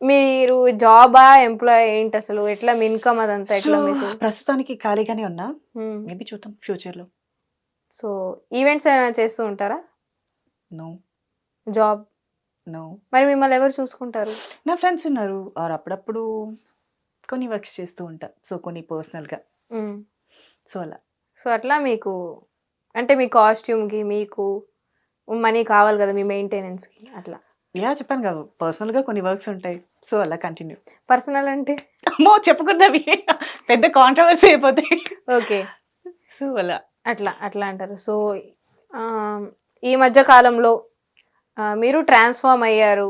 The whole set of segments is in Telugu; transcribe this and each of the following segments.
మీరు జాబా ఎంప్లాయ్ ఏంటి అసలు ఎట్లా మీ ఇన్కమ్ అదంతా సో ఎట్లా మీకు ప్రస్తుతానికి ఖాళీగానే ఉన్నా, మేబీ చూద్దాం ఫ్యూచర్లో. సో ఈవెంట్స్ ఏమైనా చేస్తూ ఉంటారా నో జాబ్ నో మరి మిమ్మల్ని ఎవరు చూసుకుంటారు నా ఫ్రెండ్స్ ఉన్నారు, ఆర్ అప్పుడప్పుడు కొన్ని వర్క్స్ చేస్తూ ఉంటా, సో కొన్ని పర్సనల్గా. సో అలా సో అట్లా మీకు అంటే మీ కాస్ట్యూమ్కి మీకు మనీ కావాలి కదా మీ మెయింటెనెన్స్కి అట్లా చెప్పాను కదా, పర్సనల్గా కొన్ని వర్క్స్ ఉంటాయి, సో అలా కంటిన్యూ. పర్సనల్ అంటే అమ్మో చెప్పకూడదు అవి, పెద్ద కాంట్రవర్సీ అయిపోతాయి. ఓకే సో అలా అట్లా అట్లా అంటారు. సో ఈ మధ్య కాలంలో మీరు ట్రాన్స్ఫార్మ్ అయ్యారు.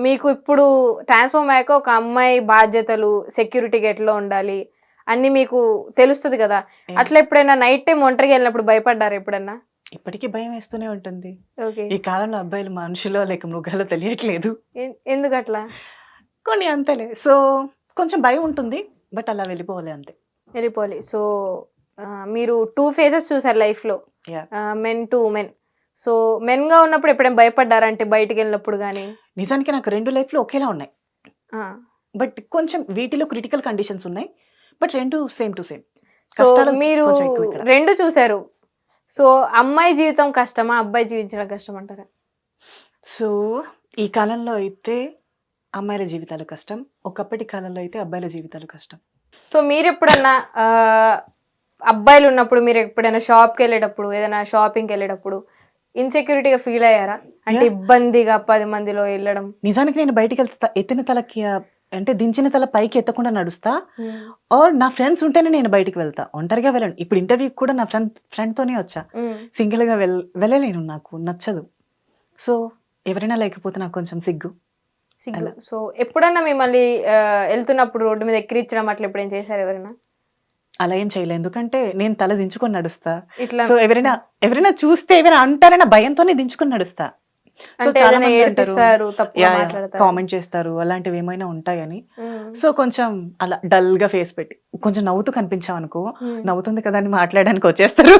మీకు ఇప్పుడు ట్రాన్స్ఫార్మ్ అయ్యాక ఒక అమ్మాయి బాధ్యతలు సెక్యూరిటీకి ఎట్లా ఉండాలి అన్ని మీకు తెలుస్తుంది కదా. అట్లా ఎప్పుడైనా నైట్ టైం ఒంటరిగా వెళ్ళినప్పుడు భయపడ్డారు ఎప్పుడన్నా? ఇప్పటికీ భయం వేస్తూనే ఉంటుంది. ఓకే ఈ కాలంలో అబ్బాయిలు మనుషులో లేక మృగాలో తెలియట్లేదు. ఎందుకు అట్లా? కొన్ని అంతేలే, సో కొంచెం భయం ఉంటుంది, బట్ అలా వెళ్ళిపోవాలి అంతే. వెళ్ళిపోవాలి. సో మీరు 2 ఫేజెస్ చూసారు లైఫ్లో, మెన్ టు ఉమెన్. సో మెన్గా ఉన్నప్పుడు ఎప్పుడైనా భయపడ్డారా అంటే బయటికి వెళ్ళినప్పుడు కానీ? నిజానికి నాకు 2 లైఫ్లు ఒకేలా ఉన్నాయి, బట్ కొంచెం వీటిలో క్రిటికల్ కండిషన్స్ ఉన్నాయి, but 2 same to same. So మీరు 2 చూసారు. సో అమ్మాయి జీవితం కష్టమా అబ్బాయి జీవించడం కష్టం అంటారా? సో ఈ కాలంలో అయితే అమ్మాయిల జీవితాలు కష్టం, ఒకప్పటి కాలంలో అయితే అబ్బాయిల జీవితాలు కష్టం. సో మీరు ఎప్పుడన్నా అబ్బాయిలు ఉన్నప్పుడు మీరు ఎప్పుడైనా షాప్కి వెళ్ళేటప్పుడు ఏదైనా షాపింగ్కి వెళ్ళేటప్పుడు ఇన్సెక్యూరిటీగా ఫీల్ అయ్యారా? అంటే ఇబ్బందిగా 10 మందిలో వెళ్ళడం? నిజానికి నేను బయటికి వెళ్తా ఎత్తిన తలకి అంటే దించిన తల పైకి ఎత్తకుండా నడుస్తా, ఆర్ నా ఫ్రెండ్స్ ఉంటేనే నేను బయటికి వెళ్తా, ఒంటరిగా వెళ్ళను. ఇప్పుడు ఇంటర్వ్యూకి కూడా నా ఫ్రెండ్తోనే వచ్చా, సింగిల్గా వెళ్ళలేను, నాకు నచ్చదు. సో ఎవరైనా లేకపోతే నాకు కొంచెం సిగ్గు. సో ఎప్పుడన్నా మిమ్మల్ని వెళ్తున్నప్పుడు రోడ్డు మీద ఎక్కిరించడం అట్లా ఎప్పుడేం చేశారు ఎవరైనా? అలా ఏం చేయలేదు, ఎందుకంటే నేను తల దించుకొని నడుస్తా. సో ఎవరైనా చూస్తే ఏమైనా అంటారన్న భయంతోనే దించుకొని నడుస్తా. సో చాలా మంది అంటారు, కామెంట్ చేస్తారు, అలాంటివి ఏమైనా ఉంటాయని. సో కొంచెం అలా డల్ గా ఫేస్ పెట్టి కొంచెం నవ్వుతూ కనిపించామనుకో, నవ్వుతుంది కదా అని మాట్లాడడానికి వచ్చేస్తారు.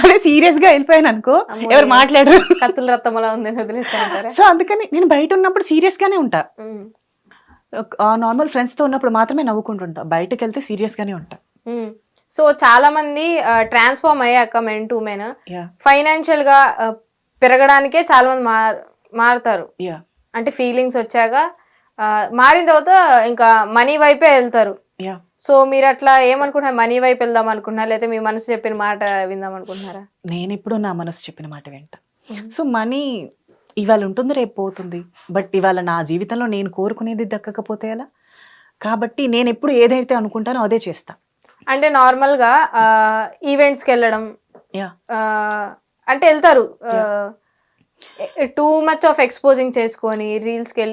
అదే సీరియస్ గా వెళ్ళిపోయాను అనుకో, ఎవరు మాట్లాడరు. కత్తుల రక్తంలా ఉందని వదిలేస్తారు. సో అందుకని నేను బయట ఉన్నప్పుడు సీరియస్ గానే ఉంటా, నార్మల్ ఫ్రెండ్స్ తో ఉన్నప్పుడు మాత్రమే నవ్వుకుంటుంటా, బయటకు వెళ్తే సీరియస్ గానే ఉంటా. సో చాలా మంది ట్రాన్స్ఫార్మ్ అయ్యాక మెన్ టు మెన్ ఫైనాన్షియల్ గా పెరగడానికే చాలా మంది మారుతారు. అంటే ఫీలింగ్స్ వచ్చాక మారిన తర్వాత ఇంకా మనీ వైపే వెళ్తారు. సో మీరు అట్లా ఏమనుకుంటున్నారు? మనీ వైపు వెళ్దాం అనుకుంటున్నారా, లేకపోతే మీ మనసు చెప్పిన మాట విందాం అనుకుంటున్నారా? నేను ఇప్పుడు నా మనసు చెప్పిన మాట వింటా. సో మనీ ఇవాళ ఉంటుంది, రేపు పోతుంది, బట్ ఇవాళ నా జీవితంలో నేను కోరుకునేది దక్కకపోతే ఎలా? కాబట్టి నేను ఎప్పుడు ఏదైతే అనుకుంటానో అదే చేస్తా. అంటే నార్మల్గా ఈవెంట్స్కి వెళ్ళడం అంటే వెళ్తారు, టూ మచ్ ఆఫ్ ఎక్స్పోజింగ్ చేసుకొని రీల్స్కి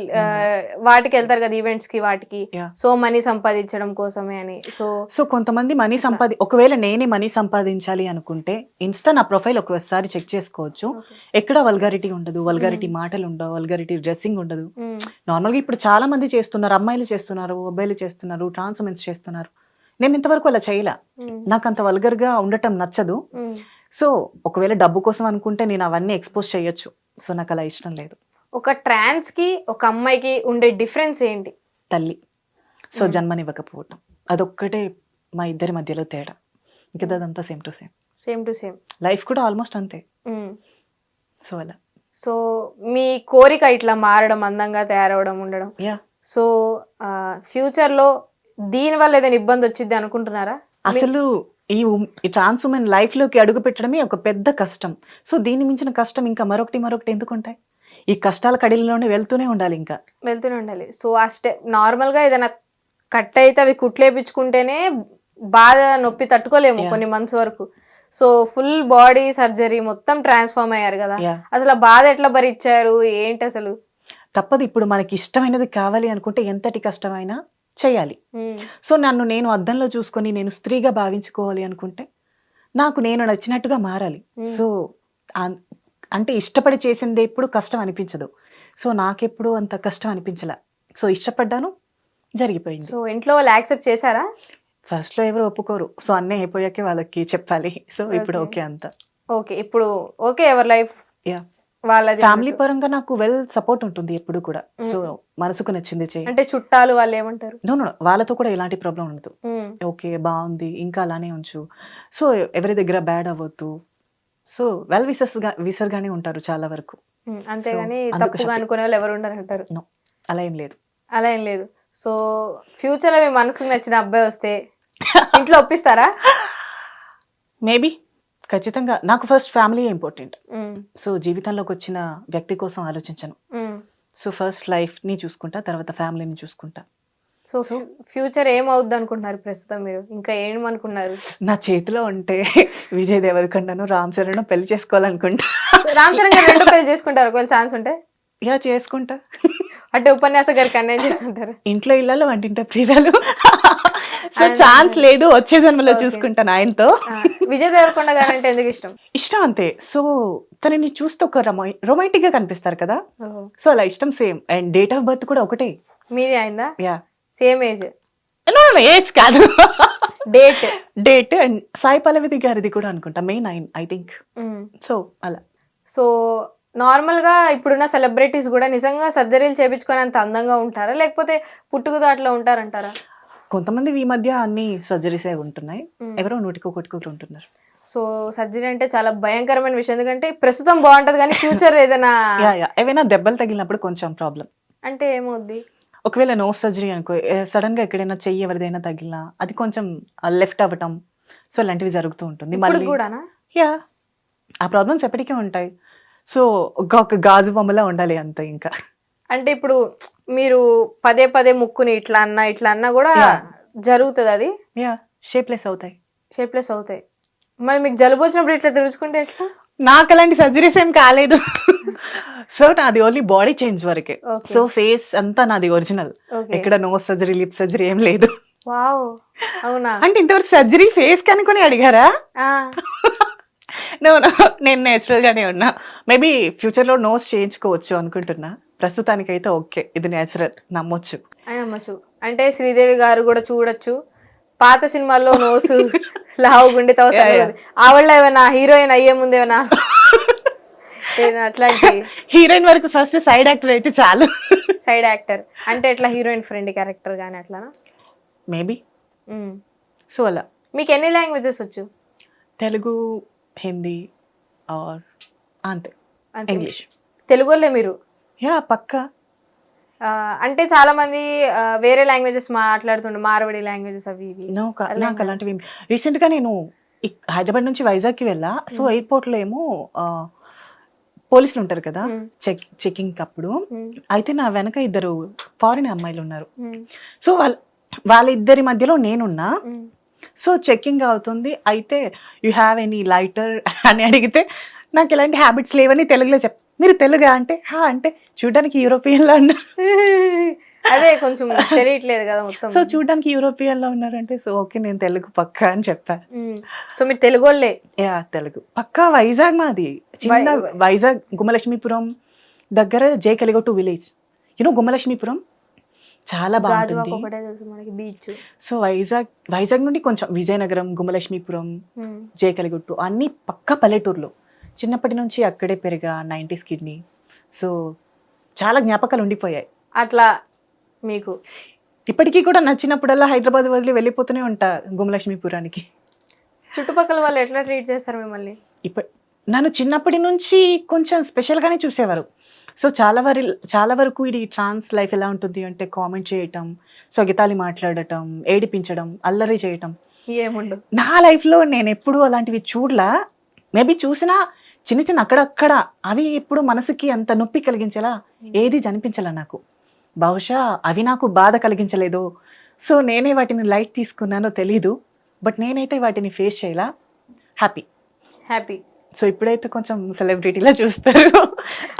వాటికి వెళ్తారు కదా, ఈవెంట్స్కి వాటికి. సో మనీ సంపాదించడం కోసమే అని. సో కొంతమంది మనీ ఒకవేళ నేనే మనీ సంపాదించాలి అనుకుంటే ఇన్స్టా నా ప్రొఫైల్ ఒకసారి చెక్ చేసుకోవచ్చు, ఎక్కడ వల్గారిటీ ఉండదు, వల్గారిటీ మాటలు ఉండవు, వల్గారిటీ డ్రెస్సింగ్ ఉండదు. నార్మల్గా ఇప్పుడు చాలా మంది చేస్తున్నారు, అమ్మాయిలు చేస్తున్నారు, అబ్బాయిలు చేస్తున్నారు, ట్రాన్స్ ఉమెన్స్ చేస్తున్నారు. నేను ఇంతవరకు అలా చేయలే, నాకు అంత వల్గర్గా ఉండటం నచ్చదు. సో ఒకవేళ డబ్బు కోసం అనుకుంటే నేను అవన్నీ ఎక్స్పోజ్ చేయొచ్చు, సో నాకు అలా ఇష్టం లేదు. ఒక ట్రాన్స్ కి ఒక అమ్మాయికి ఉండే డిఫరెన్స్ ఏంటి? తల్లి. సో జన్మనివ్వకపోవటం, అదొక్కటే మా ఇద్దరి మధ్యలో తేడా, మిగతాదంతా సేమ్ టు సేమ్. లైఫ్ కూడా ఆల్మోస్ట్ అంతే. సో అలా. సో మీ కోరిక ఇట్లా మారడం, అందంగా తయారవడం, ఉండడం, సో ఫ్యూచర్లో దీని వల్ల ఏదైనా ఇబ్బంది వచ్చింది అనుకుంటున్నారా? అసలు ఈ ట్రాన్స్ ఉమెన్ లైఫ్ లోకి అడుగు పెట్టడమే ఒక పెద్ద కష్టం. సో దీన్ని మించిన కష్టం ఇంకా మరొకటి ఎందుకు ఉంటాయి? ఈ కష్టాల కడిలోనే వెళ్తూనే ఉండాలి. సో ఆ స్టెప్ నార్మల్ గా ఏదైనా కట్ అయితే అవి కుట్లేపించుకుంటేనే బాధ నొప్పి తట్టుకోలేము కొన్ని మంత్స్ వరకు. సో ఫుల్ బాడీ సర్జరీ మొత్తం ట్రాన్స్ఫార్మ్ అయ్యారు కదా, అసలు ఆ బాధ ఎట్లా భరించారు ఏంటి అసలు? తప్పదు, ఇప్పుడు మనకి ఇష్టమైనది కావాలి అనుకుంటే ఎంతటి కష్టమైనా చేయాలి. సో నేను అద్దంలో చూసుకొని నేను స్త్రీగా భావించుకోవాలి అనుకుంటే నాకు నేను నచ్చినట్టుగా మారాలి. సో అంటే ఇష్టపడి చేసింది ఎప్పుడు కష్టం అనిపించదు, సో నాకెప్పుడు అంత కష్టం అనిపించలే. సో ఇష్టపడ్డాను, జరిగిపోయింది. సో ఇంట్లో వాళ్ళు యాక్సెప్ట్ చేశారా? ఫస్ట్ లో ఎవరు ఒప్పుకోరు, సో అన్నీ అయిపోయాకే వాళ్ళకి చెప్పాలి. సో ఇప్పుడు ఓకే అంతా ఓకే, ఇప్పుడు ఓకే ఎవరి లైఫ్. వాళ్ళది ఫ్యామిలీ పరంగా నాకు వెల్ సపోర్ట్ ఉంటుంది ఎప్పుడు కూడా. సో మనసుకు నచ్చింది చెయ్యి. అంటే చుట్టాలు వాళ్ళు ఏమంటారు? నో నో వాళ్ళతో కూడా ఎలాంటి ప్రాబ్లం ఉండదు. ఉమ్, ఓకే బాగుంది ఇంకా అలానే ఉంచు. సో ఎవరి దగ్గర బ్యాడ్ అవ్వద్దు. సో వెల్ విసర్గానే ఉంటారు చాలా వరకు. అంతేగాని అందుకు తప్పుగా happy. అనుకునే వాళ్ళు ఎవరు ఉండరు అంటారు. నో అలా ఏం లేదు. అలా ఏం లేదు. సో ఫ్యూచర్ లో మీ మనసుకు నచ్చిన అబ్బాయి వస్తే ఇంట్లో ఒప్పిస్తారా? మేబీ ఖచ్చితంగా నాకు ఫస్ట్ ఫ్యామిలీ ఇంపార్టెంట్. ఉమ్, సో జీవితంలోకి వచ్చిన వ్యక్తి కోసం ఆలోచించను. ఉమ్. సో ఫస్ట్ లైఫ్ని చూసుకుంటా, తర్వాత ఫ్యామిలీని చూసుకుంటా. సో ఫ్యూచర్ ఏమవుద్ది అనుకుంటున్నారు ప్రస్తుతం మీరు? ఇంకా ఏమనుకున్నారు? నా చేతిలో ఉంటే విజయ్ దేవరకొండను రామ్ చరణ్ పెళ్లి చేసుకోవాలనుకుంటా. రామ్ చరణ్ గారు రెండు పెళ్లి చేసుకుంటారు ఒకవేళ ఛాన్స్ ఉంటే? యా చేసుకుంటా. అంటే ఉపన్యాస గారికి అన్యాయం చేస్తుంటారు. ఇంట్లో ఇళ్ళలో వంటింట ప్రియురాలు. సో ఛాన్స్ లేదు, వచ్చే జన్మలో చూసుకుంటాను ఆయనతో. విజయ్ దేవరకొండ గారు అంటే ఎందుకు ఇష్టం? ఇష్టం అంతే. సో తనని చూస్తే ఒక రొమాంటిక్ గా కనిపిస్తారు కదా, ఓహో. సో అలా ఇష్టం. Same and date of birth కూడా ఒకటే. మీది అయిందా? Yeah same age? ఏజ్ కాదు, date. Date. And Sai Pallavi గారిది కూడా అనుకుంటా మే 9 ఐ థింక్. సో అలా. సో నార్మల్ గా ఇప్పుడున్న సెలబ్రిటీస్ కూడా నిజంగా సర్జరీలు చేపించుకొని అంత అందంగా ఉంటారా, లేకపోతే పుట్టుకతో అట్లా ఉంటారంటారా? కొంతమంది ఈ మధ్య అన్ని సర్జరీసే ఉంటున్నాయి, ఎవరో నూటికి ఒకటి ఉంటున్నారు. సో సర్జరీ అంటే చాలా భయంకరమైన విషయం, ఎందుకంటే ప్రస్తుతం బాగుంటది కానీ ఫ్యూచర్ ఏదైనా ఏవైనా దెబ్బలు తగిలినప్పుడు కొంచెం ప్రాబ్లం. అంటే ఏమవుద్ది? ఒకవేళ నోస్ సర్జరీ అనుకో, సడన్ గా ఎక్కడైనా చెయ్యి ఎవరిదైనా తగిలినా అది కొంచెం లెఫ్ట్ అవ్వటం, సో అలాంటివి జరుగుతూ ఉంటుంది. ఇప్పుడు మళ్ళీ కూడానా? యా ఆ ప్రాబ్లమ్స్ ఎప్పటికీ ఉంటాయి. సో ఒక గాజు బొమ్మలా ఉండాలి అంతే ఇంకా. అంటే ఇప్పుడు మీరు పదే పదే ముక్కుని ఇట్లా అన్నా కూడా జరుగుతుంది అది? యా షేప్లెస్ అవుతాయి. షేప్లెస్ అవుతాయి. మరి మీకు జలుబు వచ్చినప్పుడు ఇట్లా తెలుసుకుంటే ఎట్లా? నాకు అలాంటి సర్జరీస్ ఏం కాలేదు. సో నాది ఓన్లీ బాడీ చేంజ్ వరకే. సో ఫేస్ అంతా నాది ఒరిజినల్, ఎక్కడ నోస్ సర్జరీ లిప్ సర్జరీ ఏం లేదు. వావ్, అవునా? అంటే ఇంతవరకు సర్జరీ ఫేస్ కనుకొని అడిగారా? నేను నేచురల్ గానే ఉన్నా. మేబీ ఫ్యూచర్ లో నోస్ చేయించుకోవచ్చు అనుకుంటున్నా. ప్రస్తుతానికైతే ఓకే, ఇది నేచురల్, నమ్మొచ్చు. నమ్మచ్చు. అంటే శ్రీదేవి గారు కూడా చూడొచ్చు, పాత సినిమాల్లో నోసు లావు గుండె ఆవిడ ఏమైనా హీరోయిన్ అయ్యే ముందు ఏమైనా అట్లాంటి? హీరోయిన్ వరకు ఫస్ట్ సైడ్ యాక్టర్ అయితే చాలు. సైడ్ యాక్టర్ అంటే ఎట్లా, హీరోయిన్ ఫ్రెండ్ క్యారెక్టర్ గానీ అట్లానా? మేబీ. సో అలా. మీకు ఎన్ని లాంగ్వేజెస్ వచ్చు? తెలుగు, హిందీ ఆర్ అంతే, ఇంగ్లీష్. తెలుగులే మీరు? యా పక్కా. అంటే చాలా మంది వేరే లాంగ్వేజెస్ మాట్లాడుతుండే, మార్వడి లాంగ్వేజెస్ అవి ఇవి. నాకు అలాంటివి రీసెంట్ గా నేను హైదరాబాద్ నుంచి వైజాగ్ కి వెళ్ళా. సో ఎయిర్పోర్ట్ లో ఏమో పోలీసులు ఉంటారు కదా చెకింగ్ అప్పుడు, అయితే నా వెనక ఇద్దరు ఫారిన్ అమ్మాయిలు ఉన్నారు. సో వాళ్ళిద్దరి మధ్యలో నేనున్నా. సో చెకింగ్ అవుతుంది, అయితే యూ హ్యావ్ ఎనీ లైటర్ అని అడిగితే నాకు ఇలాంటి హ్యాబిట్స్ లేవని తెలుగులో మీరు తెలుగా అంటే అంటే చూడడానికి యూరోపియన్ లో ఉన్నారు. అదే కొంచెం తెలియట్లేదు కదా మొత్తం. సో చూడడానికి యూరోపియన్ లో ఉన్నారంటే సో ఓకే నేను తెలుగు పక్కా అని చెప్పా. సో మీరు తెలుగు వాళ్ళే? యా తెలుగు పక్కా. వైజాగ్ మాది చిన్న వైజాగ్ గుమ్మలక్ష్మీపురం దగ్గర జేకలిగొట్టు విలేజ్. యూనో గుమ్మలక్ష్మీపురం చాలా బాగుంటుంది. బీచ్. సో వైజాగ్ నుండి కొంచెం విజయనగరం, గుమ్మలక్ష్మీపురం, జేకలిగొట్టు అన్ని పక్కా పల్లెటూరులో. చిన్నప్పటి నుంచి అక్కడే పెరిగా, 90s కిడ్నీ. సో చాలా జ్ఞాపకాలు ఉండిపోయాయి అట్లా మీకు. ఇప్పటికీ కూడా నచ్చినప్పుడల్లా హైదరాబాద్ వదిలి వెళ్ళిపోతూనే ఉంటా గుమ్మలక్ష్మీపురానికి. చుట్టుపక్కల వాళ్ళు ఎట్లా ట్రీట్ చేస్తారు మిమ్మల్ని? నన్ను చిన్నప్పటి నుంచి కొంచెం స్పెషల్గానే చూసేవారు. సో చాలా వరకు ఇది ట్రాన్స్ లైఫ్ ఎలా ఉంటుంది అంటే కామెంట్ చేయటం, సొగతాలి మాట్లాడటం, ఏడిపించడం, అల్లరి చేయటం. ఏముండదు నా లైఫ్లో. నేను ఎప్పుడూ అలాంటివి చూడలా. మేబీ చూసినా చిన్న అక్కడక్కడ, అవి ఎప్పుడు మనసుకి అంత నొప్పి కలిగించేలా ఏది జనిపించాల నాకు. బహుశా అవి నాకు బాధ కలిగించలేదు. సో నేనే వాటిని లైట్ తీసుకున్నానో తెలీదు, బట్ నేనైతే వాటిని ఫేస్ చేయాలా. హ్యాపీ. సో ఇప్పుడైతే కొంచెం సెలబ్రిటీలా చూస్తారు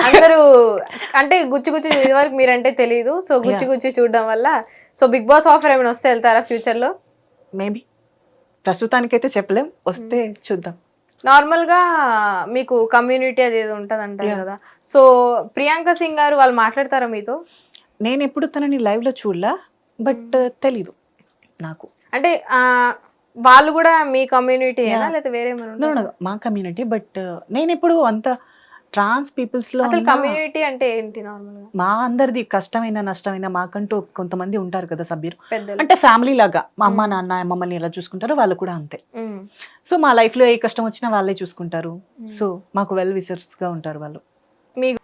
అందరూ. అంటే గుచ్చి ఇదివరకు మీరంటే తెలియదు, సో గుచ్చి చూడడం వల్ల. సో బిగ్ బాస్ ఆఫర్ ఏమైనా వస్తే వెళ్తారా ఫ్యూచర్ లో? మేబీ. ప్రస్తుతానికైతే చెప్పలేం, వస్తే చూద్దాం. నార్మల్ గా మీకు కమ్యూనిటీ అది ఏదో ఉంటది అంటారు కదా, సో ప్రియాంక సింగ్ గారు వాళ్ళు మాట్లాడతారా మీతో? నేను ఎప్పుడు తనని లైవ్ లో చూడలా, బట్ తెలీదు నాకు. అంటే వాళ్ళు కూడా మీ కమ్యూనిటీ లేకపోతే వేరే మా కమ్యూనిటీ, బట్ నేను ఎప్పుడు అంత ట్రాన్స్ పీపుల్స్ లో అసలు ఉన్న కమ్యూనిటీ అంటే ఏంటి నార్మల్ గా? మా అందరిది కష్టమైన నష్టమైన మాకంటూ కొంతమంది ఉంటారు కదా సభ్యులు, పెద్దలు. అంటే ఫ్యామిలీ లాగా మా అమ్మ నాన్న మమ్మల్ని ఎలా చూసుకుంటారో వాళ్ళు కూడా అంతే. మ్మ్. సో మా లైఫ్ లో ఏ కష్టం వచ్చినా వాళ్ళే చూసుకుంటారు. సో మాకు వెల్ విషర్స్ గా ఉంటారు వాళ్ళు.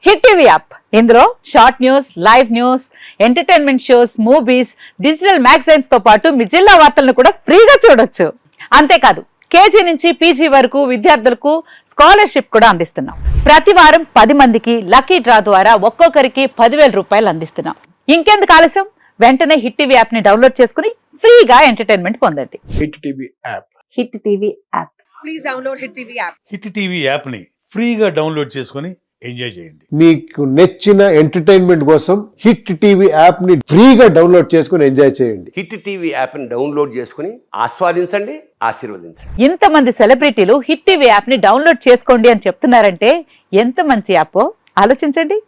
హిట్ టీవీ యాప్ ఇందులో short news, live news, entertainment shows, movies, digital magazines తో పాటు మీ జిల్లా వార్తలను కూడా ఫ్రీగా చూడొచ్చు. అంతేకాదు కేజీ నుంచి పీజీ వరకు విద్యార్థులకు స్కాలర్షిప్ కూడా అందిస్తున్నాం. ప్రతి వారం 10 మందికి లక్కీ డ్రా ద్వారా ఒక్కొక్కరికి 10,000 రూపాయలు అందిస్తున్నాం. ఇంకెందుకు ఆలస్యం, వెంటనే హిట్ టీవీ యాప్ ని డౌన్లోడ్ చేసుకుని ఫ్రీగా ఎంటర్టైన్మెంట్ పొందండి. Hit TV app. Hit TV app. Hit TV యాప్ని ఫ్రీగా డౌన్లోడ్ చేసుకొని ఎంజాయ్ చేయండి. మీకు నచ్చిన ఎంటర్టైన్మెంట్ కోసం హిట్ టీవీ యాప్ ని ఫ్రీగా డౌన్లోడ్ చేసుకుని ఎంజాయ్ చేయండి. హిట్ టీవీ యాప్ని డౌన్లోడ్ చేసుకుని ఆస్వాదించండి, ఆశీర్వదించండి. ఇంతమంది సెలబ్రిటీలు హిట్ టీవీ యాప్ ని డౌన్లోడ్ చేసుకోండి అని చెప్తున్నారంటే ఎంత మంచి యాప్ ఆలోచించండి.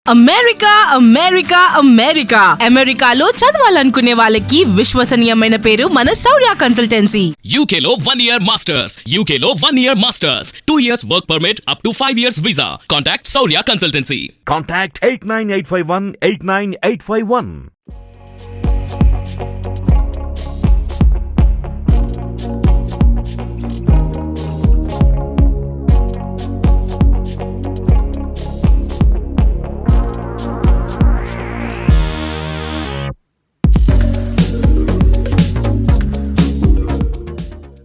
అమెరికా అమెరికా అమెరికా అమెరికాలో చదవాలనుకునే వాళ్ళకి విశ్వసనీయమైన పేరు మన శౌర్య consultancy. UK Law 1 Year Masters. UK Law 1 Year Masters. 2 years work permit up to 5 years visa. Contact Saurya Consultancy. Contact 89851 89851.